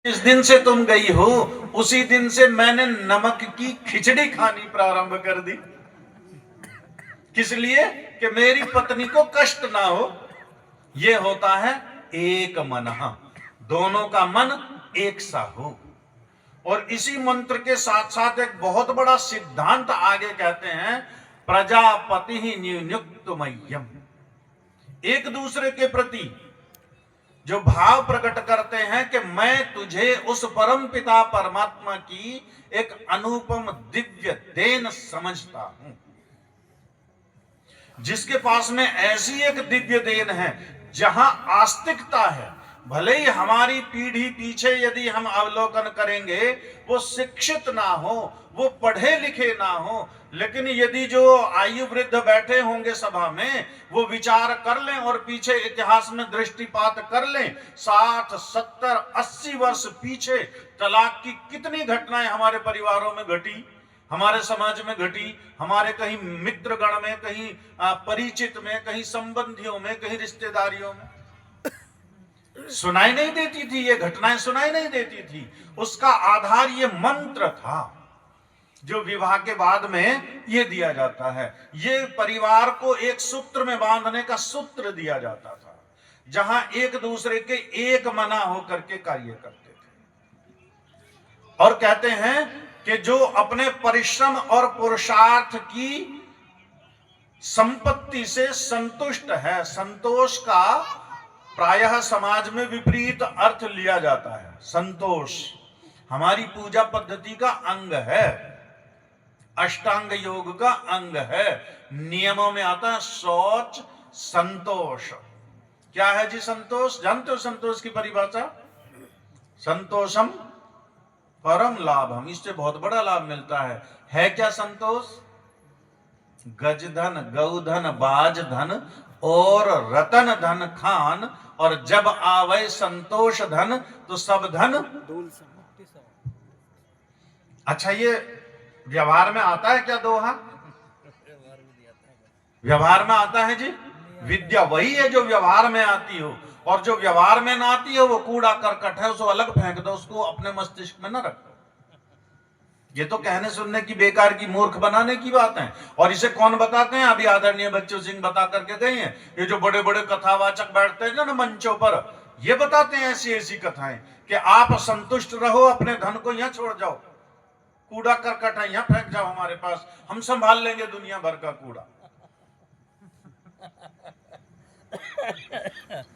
जिस दिन से तुम गई हो उसी दिन से मैंने नमक की खिचड़ी खानी प्रारंभ कर दी। किस लिए? कि मेरी पत्नी को कष्ट ना हो। यह होता है एक मन, दोनों का मन एक सा हो। और इसी मंत्र के साथ साथ एक बहुत बड़ा सिद्धांत आगे कहते हैं, प्रजापति ही नियुक्त मह्यम। एक दूसरे के प्रति जो भाव प्रकट करते हैं कि मैं तुझे उस परम पिता परमात्मा की एक अनुपम दिव्य देन समझता हूं, जिसके पास में ऐसी एक दिव्य देन है जहां आस्तिकता है। भले ही हमारी पीढ़ी पीछे यदि हम अवलोकन करेंगे वो शिक्षित ना हो, वो पढ़े लिखे ना हो, लेकिन यदि जो आयु वृद्ध बैठे होंगे सभा में वो विचार कर लें और पीछे इतिहास में दृष्टिपात कर लें, 60, 70, 80 वर्ष पीछे तलाक की कितनी घटनाएं हमारे परिवारों में घटी, हमारे समाज में घटी, हमारे कहीं मित्र गण में, कहीं परिचित में, कहीं संबंधियों में, कहीं रिश्तेदारियों में सुनाई नहीं देती थी। ये घटनाएं सुनाई नहीं देती थी। उसका आधार ये मंत्र था जो विवाह के बाद में ये दिया जाता है। ये परिवार को एक सूत्र में बांधने का सूत्र दिया जाता था, जहां एक दूसरे के एक मना होकर के कार्य करते थे। और कहते हैं कि जो अपने परिश्रम और पुरुषार्थ की संपत्ति से संतुष्ट है, संतोष का प्रायः समाज में विपरीत अर्थ लिया जाता है। संतोष हमारी पूजा पद्धति का अंग है, अष्टांग योग का अंग है। नियमों में आता है शौच, संतोष। क्या है जी संतोष? जानते हो संतोष की परिभाषा? संतोषम परम लाभम। इससे बहुत बड़ा लाभ मिलता है क्या संतोष? गजधन, गौधन, बाजधन और रतन धन खान, और जब आवे संतोष धन तो सब धन। अच्छा, ये व्यवहार में आता है क्या दोहा? व्यवहार में आता है जी। विद्या वही है जो व्यवहार में आती हो, और जो व्यवहार में ना आती हो वो कूड़ा करकट है, उसको अलग फेंक दो, उसको अपने मस्तिष्क में ना रखो। ये तो कहने सुनने की, बेकार की, मूर्ख बनाने की बात है। और इसे कौन बताते हैं? अभी आदरणीय बच्चू सिंह बता करके गए हैं। ये जो बड़े बड़े कथावाचक बैठते हैं ना मंचों पर, ये बताते हैं ऐसी ऐसी कथाएं कि आप संतुष्ट रहो, अपने धन को यहां छोड़ जाओ, कूड़ा करकट है यहां फेंक जाओ हमारे पास, हम संभाल लेंगे दुनिया भर का कूड़ा।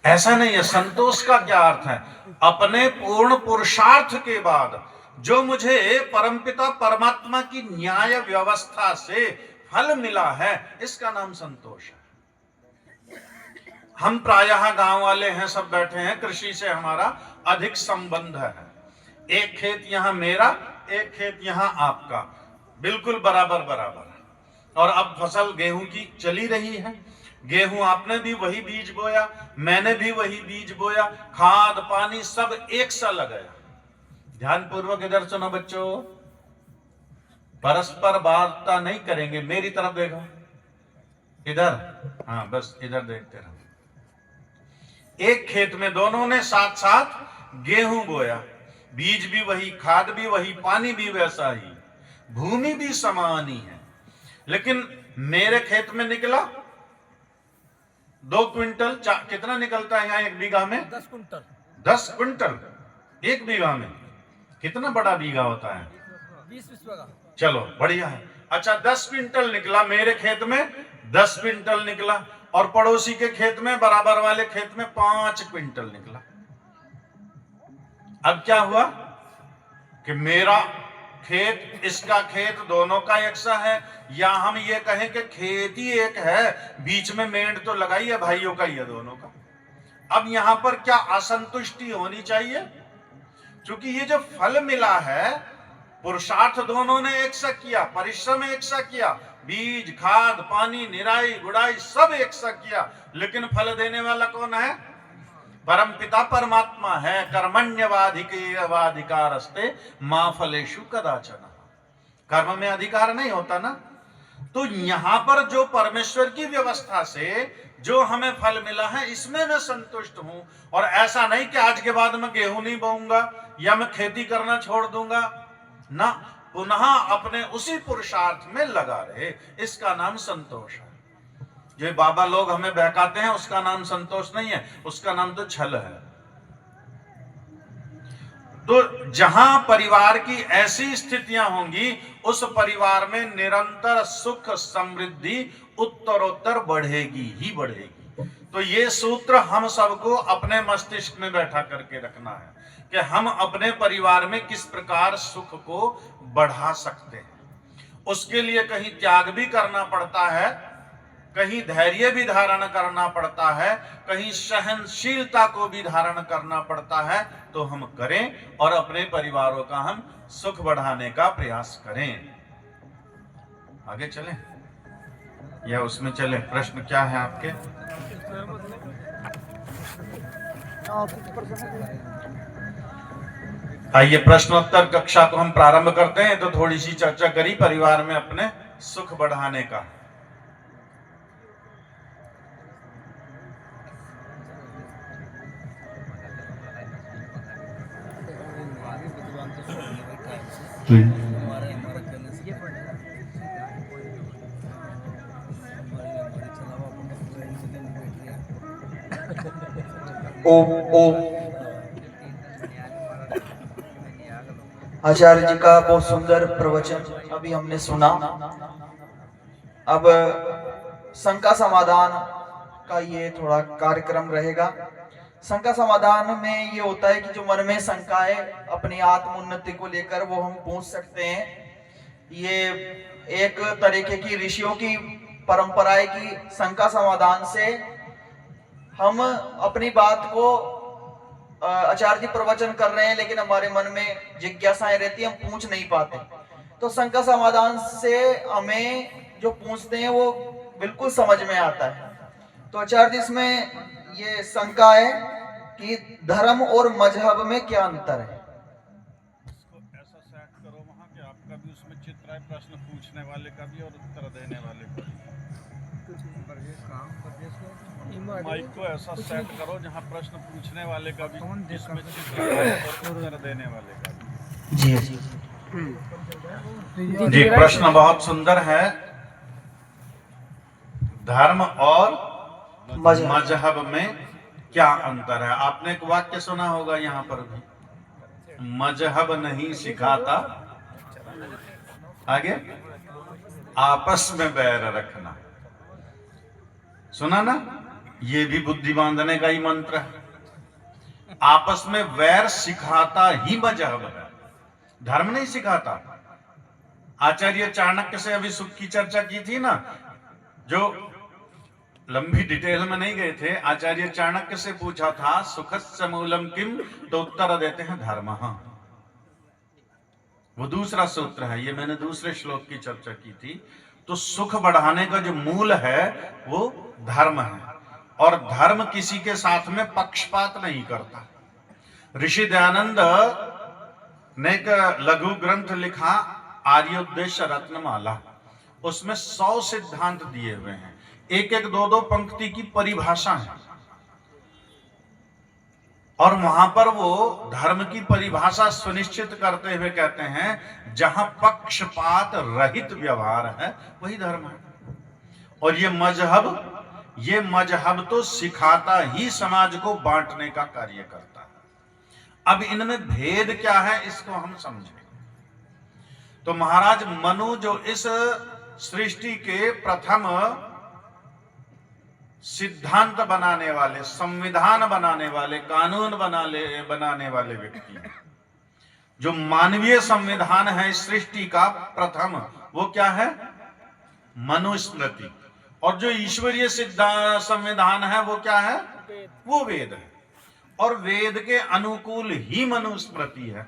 ऐसा नहीं है। संतोष का क्या अर्थ है? अपने पूर्ण पुरुषार्थ के बाद जो मुझे परमपिता परमात्मा की न्याय व्यवस्था से फल मिला है, इसका नाम संतोष है। हम प्रायः गांव वाले हैं, सब बैठे हैं, कृषि से हमारा अधिक संबंध है। एक खेत यहां मेरा, एक खेत यहां आपका, बिल्कुल बराबर बराबर। और अब फसल गेहूं की चली रही है। गेहूं आपने भी वही बीज बोया, मैंने भी वही बीज बोया, खाद पानी सब एक सा लगाया। ध्यान पूर्वक इधर सुनो बच्चों, परस्पर वार्ता नहीं करेंगे, मेरी तरफ देखो, इधर, हाँ बस इधर देखते रहो। एक खेत में दोनों ने साथ साथ गेहूं बोया, बीज भी वही, खाद भी वही, पानी भी वैसा ही, भूमि भी समान ही है। लेकिन मेरे खेत में निकला 2 क्विंटल, कितना निकलता है यहाँ एक बीघा में? 10 क्विंटल। 10 क्विंटल एक बीघा में? कितना बड़ा बीघा होता है? 20 बीघा। चलो बढ़िया है। अच्छा, 10 क्विंटल निकला मेरे खेत में, 10 क्विंटल निकला, और पड़ोसी के खेत में, बराबर वाले खेत में 5 क्विंटल निकला। अब क्या हुआ कि मेरा खेत, इसका खेत, दोनों का एक सा है, या हम ये कहें कि खेत ही एक है, बीच में मेंढ तो लगाई है, भाइयों का ही है दोनों का। अब यहां पर क्या असंतुष्टि होनी चाहिए? क्योंकि ये जो फल मिला है, पुरुषार्थ दोनों ने एक सा किया, परिश्रम एक सा किया, बीज, खाद, पानी, निराई गुड़ाई सब एक सा किया, लेकिन फल देने वाला कौन है? परम पिता परमात्मा है। कर्मण्यवाधिकारस्ते मां फलेषु कदाचन। कर्म में अधिकार नहीं होता ना। तो यहां पर जो परमेश्वर की व्यवस्था से जो हमें फल मिला है, इसमें मैं संतुष्ट हूं। और ऐसा नहीं कि आज के बाद मैं गेहूं नहीं बोऊंगा या मैं खेती करना छोड़ दूंगा ना, पुनः अपने उसी पुरुषार्थ में लगा रहे, इसका नाम संतोष है। जो बाबा लोग हमें बहकाते हैं उसका नाम संतोष नहीं है, उसका नाम तो छल है। तो जहां परिवार की ऐसी स्थितियां होंगी उस परिवार में निरंतर सुख समृद्धि उत्तरोत्तर बढ़ेगी ही बढ़ेगी। तो ये सूत्र हम सबको अपने मस्तिष्क में बैठा करके रखना है कि हम अपने परिवार में किस प्रकार सुख को बढ़ा सकते हैं। उसके लिए कहीं त्याग भी करना पड़ता है, कहीं धैर्य भी धारण करना पड़ता है, कहीं सहनशीलता को भी धारण करना पड़ता है। तो हम करें और अपने परिवारों का हम सुख बढ़ाने का प्रयास करें। आगे चलें या उसमें चलें? प्रश्न क्या है आपके? आइए प्रश्नोत्तर कक्षा को हम प्रारंभ करते हैं। तो थोड़ी सी चर्चा करी परिवार में अपने सुख बढ़ाने का। आचार्य जी का बहुत सुंदर प्रवचन अभी हमने सुना। अब शंका समाधान का ये थोड़ा कार्यक्रम रहेगा। शंका समाधान में ये होता है कि जो मन में शंका है अपनी आत्मोन्नति को लेकर वो हम पूछ सकते हैं। ये एक तरीके की ऋषियों की परंपरा है कि शंका समाधान से हम अपनी बात को आचार्य जी प्रवचन कर रहे हैं लेकिन हमारे मन में जिज्ञासाएं रहती है, हम पूछ नहीं पाते। तो शंका समाधान से हमें जो पूछते हैं वो बिल्कुल समझ में आता है। तो आचार्य जी इसमें ये शंका है कि धर्म और मजहब में क्या अंतर है। इसको ऐसा सेट करो वहां कि आपका भी उसमें चित्र है, प्रश्न पूछने वाले का भी और उत्तर देने वाले का भी। माइक को ऐसा सेट करो जहां प्रश्न पूछने वाले का भी जिसमें चित्र है और उत्तर देने वाले का भी। जी प्रश्न बहुत सुंदर है। धर्म और मजहब में क्या अंतर है? आपने एक वाक्य सुना होगा यहाँ पर भी, मजहब नहीं सिखाता, आगे आपस में बैर रखना। सुना ना? ये भी बुद्धि बांधने का ही मंत्र है। आपस में वैर सिखाता ही मजहब है, धर्म नहीं सिखाता। आचार्य चाणक्य से अभी सुख की चर्चा की थी ना, जो लंबी डिटेल में नहीं गए थे। आचार्य चाणक्य से पूछा था सुखस्य मूलम किम, तो उत्तर देते हैं धर्म। वो दूसरा सूत्र है, ये मैंने दूसरे श्लोक की चर्चा की थी। तो सुख बढ़ाने का जो मूल है वो धर्म है, और धर्म किसी के साथ में पक्षपात नहीं करता। ऋषि दयानंद ने एक लघु ग्रंथ लिखा आर्योद्देश्य रत्नमाला, उसमें 100 सिद्धांत दिए हुए हैं, एक एक दो दो पंक्ति की परिभाषा है, और वहां पर वो धर्म की परिभाषा सुनिश्चित करते हुए कहते हैं जहां पक्षपात रहित व्यवहार है वही धर्म है। और ये मजहब तो सिखाता ही समाज को बांटने का कार्य करता है। अब इनमें भेद क्या है इसको हम समझें। तो महाराज मनु जो इस सृष्टि के प्रथम सिद्धांत बनाने वाले, संविधान बनाने वाले, कानून बनाने वाले व्यक्ति, जो मानवीय संविधान है इस सृष्टि का प्रथम, वो क्या है? मनुस्मृति। और जो ईश्वरीय संविधान है वो क्या है? वो वेद है, और वेद के अनुकूल ही मनुस्मृति है।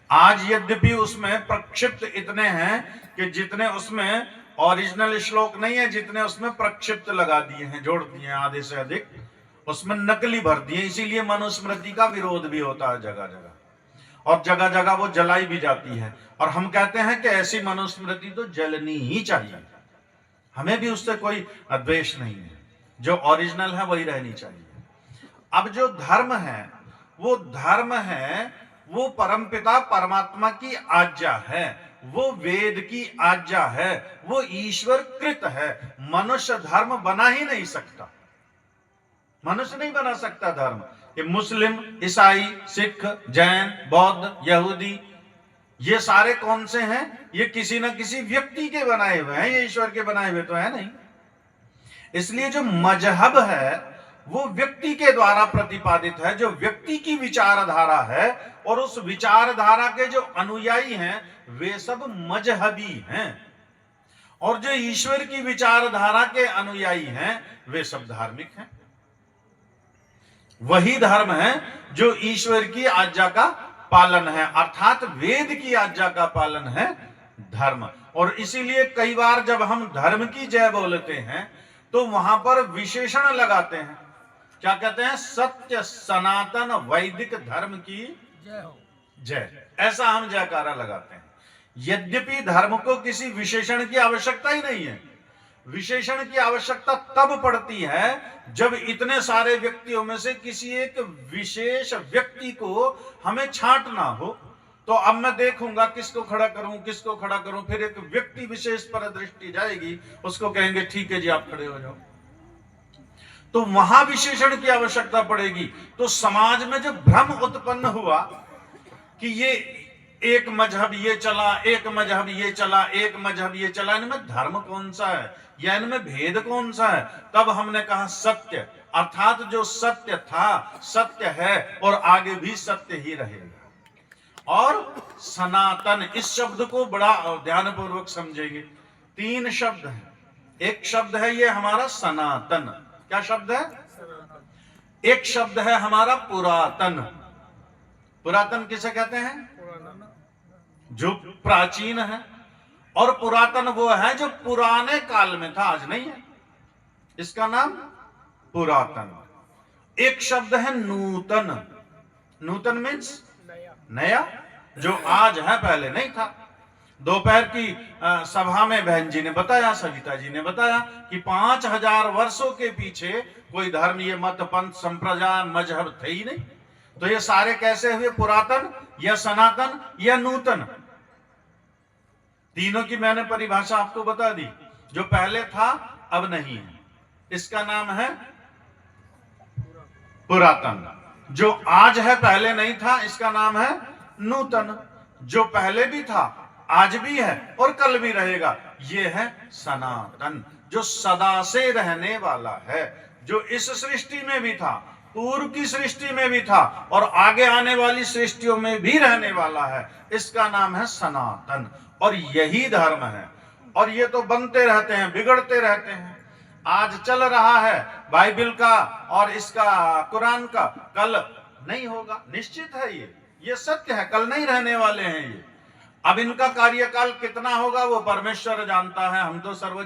आज यद्यपि उसमें प्रक्षिप्त इतने हैं कि जितने उसमें ओरिजिनल श्लोक नहीं है, जितने उसमें प्रक्षिप्त लगा दिए हैं, जोड़ दिए हैं आधे से अधिक, उसमें नकली भर दिए। इसीलिए मनुस्मृति का विरोध भी होता है जगह जगह, और जगह जगह वो जलाई भी जाती है। और हम कहते हैं कि ऐसी मनुस्मृति तो जलनी ही चाहिए, हमें भी उससे कोई द्वेष नहीं है, जो ओरिजिनल है वही रहनी चाहिए। अब जो धर्म है वो धर्म है वो परमपिता परमात्मा की आज्ञा है, वो वेद की आज्ञा है, वो ईश्वर कृत है। मनुष्य धर्म बना ही नहीं सकता, मनुष्य नहीं बना सकता धर्म। ये मुस्लिम, ईसाई, सिख, जैन, बौद्ध, यहूदी, ये सारे कौन से हैं? ये किसी न किसी व्यक्ति के बनाए हुए हैं, ये ईश्वर के बनाए हुए तो है नहीं। इसलिए जो मजहब है वो व्यक्ति के द्वारा प्रतिपादित है, जो व्यक्ति की विचारधारा है, और उस विचारधारा के जो अनुयायी हैं वे सब मजहबी हैं, और जो ईश्वर की विचारधारा के अनुयायी हैं वे सब धार्मिक हैं। वही धर्म है जो ईश्वर की आज्ञा का पालन है, अर्थात वेद की आज्ञा का पालन है धर्म। और इसीलिए कई बार जब हम धर्म की जय बोलते हैं तो वहां पर विशेषण लगाते हैं, क्या कहते हैं? सत्य सनातन वैदिक धर्म की जय, ऐसा हम जयकारा लगाते हैं। यद्यपि धर्म को किसी विशेषण की आवश्यकता ही नहीं है। विशेषण की आवश्यकता तब पड़ती है जब इतने सारे व्यक्तियों में से किसी एक विशेष व्यक्ति को हमें छांटना हो। तो अब मैं देखूंगा किसको खड़ा करूं, किसको खड़ा करूं, फिर एक व्यक्ति विशेष पर दृष्टि जाएगी, उसको कहेंगे ठीक है जी आप खड़े हो जाओ, तो वहां विशेषण की आवश्यकता पड़ेगी। तो समाज में जो भ्रम उत्पन्न हुआ कि ये एक मजहब ये चला, एक मजहब ये चला, एक मजहब ये चला, इनमें धर्म कौन सा है या इनमें भेद कौन सा है? तब हमने कहा सत्य, अर्थात जो सत्य था, सत्य है और आगे भी सत्य ही रहेगा। और सनातन, इस शब्द को बड़ा ध्यानपूर्वक समझेंगे। 3 शब्द हैं। एक शब्द है ये हमारा सनातन, क्या शब्द है? एक शब्द है हमारा पुरातन। पुरातन किसे कहते हैं? जो प्राचीन है। और पुरातन वो है जो पुराने काल में था, आज नहीं है, इसका नाम पुरातन। एक शब्द है नूतन। नूतन मीन्स नया, जो आज है पहले नहीं था। दोपहर की सभा में बहन जी ने बताया, सविता जी ने बताया कि 5000 वर्षों के पीछे कोई धर्म, ये मत, पंथ, संप्रदाय, मजहब थे ही नहीं। तो ये सारे कैसे हुए? पुरातन या सनातन या नूतन। तीनों की मैंने परिभाषा आपको बता दी। जो पहले था अब नहीं है, इसका नाम है पुरातन। जो आज है पहले नहीं था, इसका नाम है नूतन। जो पहले भी था, आज भी है और कल भी रहेगा, ये है सनातन, जो सदा से रहने वाला है, जो इस सृष्टि में भी था, पूर्व की सृष्टि में भी था और आगे आने वाली सृष्टियों में भी रहने वाला है। इसका नाम है सनातन। और यही धर्म है। और ये तो बनते रहते हैं, बिगड़ते रहते हैं। आज चल रहा है बाइबल का और इसका कुरान का, कल नहीं होगा, निश्चित है। ये सत्य है, कल नहीं रहने वाले हैं ये। अब इनका कार्यकाल कितना होगा वो परमेश्वर जानता है, हम तो सर्व